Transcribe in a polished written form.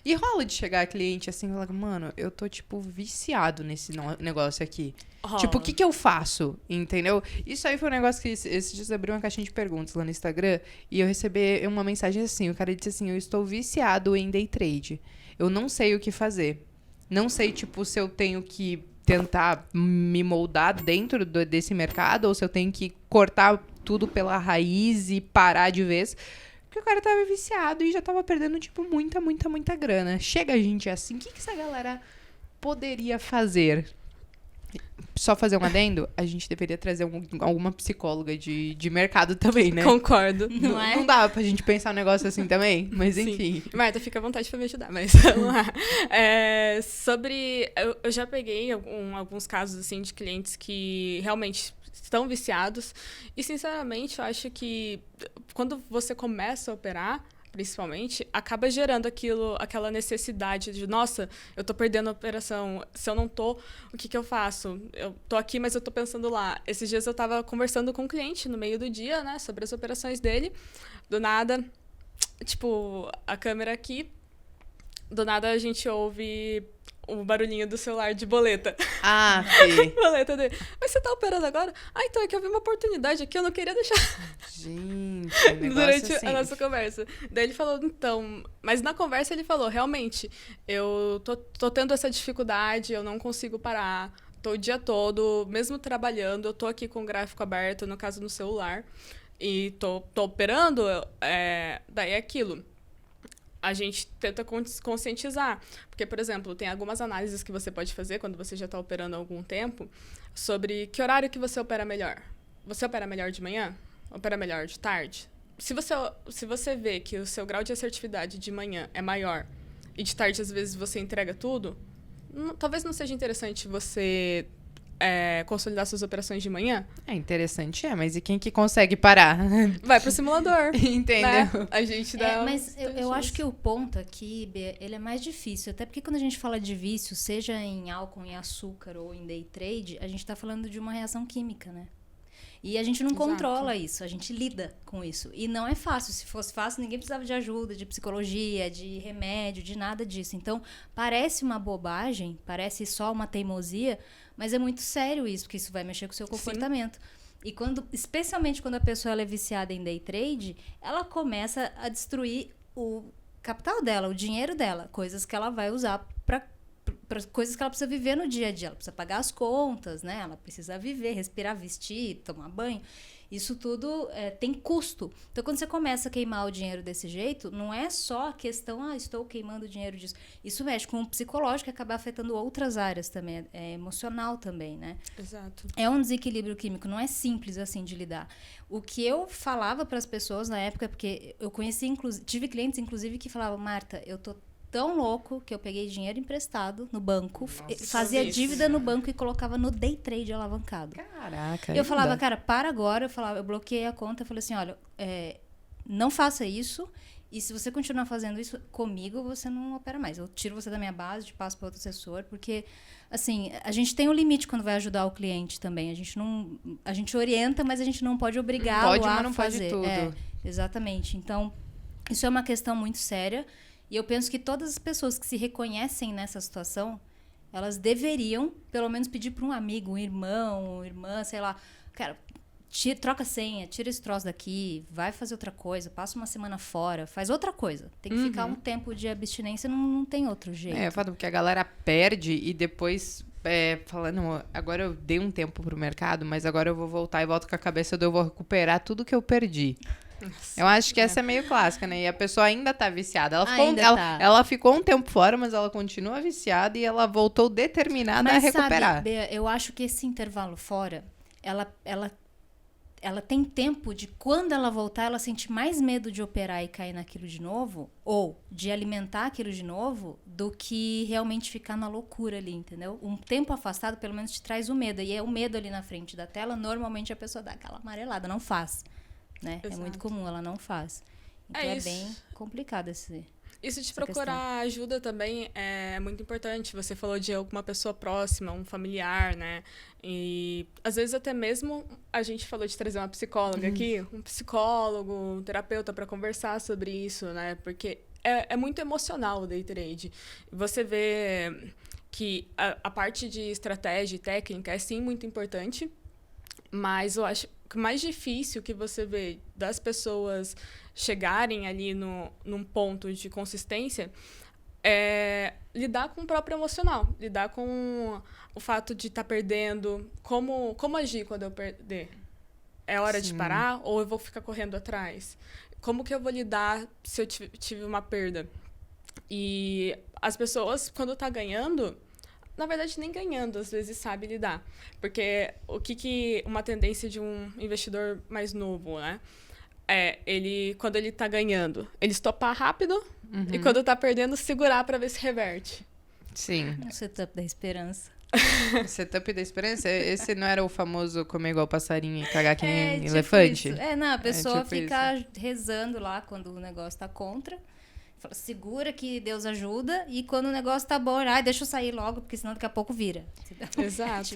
E rola de chegar cliente assim e falar, mano, eu tô, tipo, viciado nesse negócio aqui. Rola. Tipo, o que que eu faço? Entendeu? Isso aí foi um negócio que esses dias abriu uma caixinha de perguntas lá no Instagram e eu recebi uma mensagem assim, o cara disse assim, eu estou viciado em day trade. Eu não sei o que fazer. Não sei, tipo, se eu tenho que tentar me moldar dentro desse mercado ou se eu tenho que cortar tudo pela raiz e parar de vez. Porque o cara tava viciado e já tava perdendo, tipo, muita grana. Chega a gente assim, o que essa galera poderia fazer? Só fazer um adendo, a gente deveria trazer alguma psicóloga de mercado também, né? Concordo. Não é? Não dá pra gente pensar um negócio assim também, mas Sim. enfim. Marta, fica à vontade pra me ajudar, mas vamos lá. Eu já peguei alguns casos, assim, de clientes que realmente estão viciados e, sinceramente, eu acho que quando você começa a operar, principalmente, acaba gerando aquela necessidade de, nossa, eu tô perdendo a operação, se eu não tô, o que eu faço? Eu tô aqui, mas eu tô pensando lá. Esses dias eu tava conversando com um cliente no meio do dia, né, sobre as operações dele, do nada, tipo, a câmera aqui, do nada a gente ouve o barulhinho do celular de boleta. Ah, Fê. Boleta dele. Mas você tá operando agora? Ah, então é que eu vi uma oportunidade aqui, eu não queria deixar Gente, um negócio durante assim. a nossa conversa. Daí ele falou, então... Mas na conversa ele falou, realmente, eu tô tendo essa dificuldade, eu não consigo parar, tô o dia todo, mesmo trabalhando, eu tô aqui com o gráfico aberto, no caso no celular, e tô operando, daí é aquilo. A gente tenta conscientizar. Porque, por exemplo, tem algumas análises que você pode fazer quando você já está operando há algum tempo sobre que horário que você opera melhor. Você opera melhor de manhã? Opera melhor de tarde? Se você vê que o seu grau de assertividade de manhã é maior e de tarde, às vezes, você entrega tudo, talvez não seja interessante você consolidar suas operações de manhã. É interessante, mas e quem que consegue parar? Vai pro simulador. Entendeu? Né? A gente dá Mas eu acho que o ponto aqui, Bê, ele é mais difícil. Até porque quando a gente fala de vício, seja em álcool, em açúcar ou em day trade, a gente tá falando de uma reação química, né? E a gente não Exato. controla isso, a gente lida com isso. E não é fácil. Se fosse fácil, ninguém precisava de ajuda, de psicologia, de remédio, de nada disso. Então, parece uma bobagem, parece só uma teimosia, mas é muito sério isso, porque isso vai mexer com o seu comportamento. Sim. E especialmente quando a pessoa ela é viciada em day trade, ela começa a destruir o capital dela, o dinheiro dela, coisas que ela vai usar para coisas que ela precisa viver no dia a dia. Ela precisa pagar as contas, né? Ela precisa viver, respirar, vestir, tomar banho. Isso tudo tem custo. Então, quando você começa a queimar o dinheiro desse jeito, não é só a questão, estou queimando dinheiro disso. Isso mexe com o psicológico e acaba afetando outras áreas também. É emocional também, né? Exato. É um desequilíbrio químico, não é simples assim de lidar. O que eu falava para as pessoas na época, porque eu conheci, tive clientes, inclusive, que falavam, Marta, eu tô tão louco que eu peguei dinheiro emprestado no banco, fazia dívida no banco e colocava no day trade alavancado. Caraca. Eu falava, cara, para agora. Eu bloqueei a conta, eu falei assim, olha, não faça isso e se você continuar fazendo isso comigo, você não opera mais. Eu tiro você da minha base, te passo para outro assessor, porque, assim, a gente tem um limite quando vai ajudar o cliente também. A gente orienta, mas a gente não pode obrigá-lo a fazer. Pode, mas não pode tudo. Exatamente. Então, isso é uma questão muito séria. E eu penso que todas as pessoas que se reconhecem nessa situação, elas deveriam, pelo menos, pedir para um amigo, um irmão, uma irmã, sei lá, cara, troca a senha, tira esse troço daqui, vai fazer outra coisa, passa uma semana fora, faz outra coisa. Tem que ficar um tempo de abstinência, não tem outro jeito. Eu falo porque a galera perde e depois falando, agora eu dei um tempo pro mercado, mas agora eu vou voltar e volto com a cabeça eu vou recuperar tudo que eu perdi. Nossa, eu acho que essa é meio clássica, né? E a pessoa ainda tá viciada. Ela ficou um tempo fora, mas ela continua viciada e ela voltou determinada a recuperar. Sabe, Bea, eu acho que esse intervalo fora, ela tem tempo de quando ela voltar, ela sente mais medo de operar e cair naquilo de novo, ou de alimentar aquilo de novo, do que realmente ficar na loucura ali, entendeu? Um tempo afastado, pelo menos, te traz o medo. E é o medo ali na frente da tela, normalmente a pessoa dá aquela amarelada, não faz. Né? É muito comum, ela não faz. Então é bem complicado isso de procurar ajuda também é muito importante. Você falou de alguma pessoa próxima, um familiar, né? E às vezes até mesmo a gente falou de trazer uma psicóloga aqui, um psicólogo, um terapeuta para conversar sobre isso, né? Porque é muito emocional o day trade. Você vê que a parte de estratégia e técnica é sim muito importante, mas eu acho que o mais difícil que você vê das pessoas chegarem ali num ponto de consistência é lidar com o próprio emocional, lidar com o fato de estar perdendo, como agir quando eu perder. É hora de parar ou eu vou ficar correndo atrás? Como que eu vou lidar se eu tive uma perda? E as pessoas, quando tá ganhando, na verdade, nem ganhando, às vezes sabe lidar. Porque o que uma tendência de um investidor mais novo, né? Quando ele tá ganhando, ele estopar rápido e quando tá perdendo, segurar para ver se reverte. Sim. O setup da esperança. O setup da esperança, esse não era o famoso comer igual passarinho e cagar que nem Tipo elefante? isso. Não, a pessoa tipo fica rezando lá quando o negócio tá contra. Fala, segura que Deus ajuda. E quando o negócio tá bom, deixa eu sair logo, porque senão daqui a pouco vira. Exato.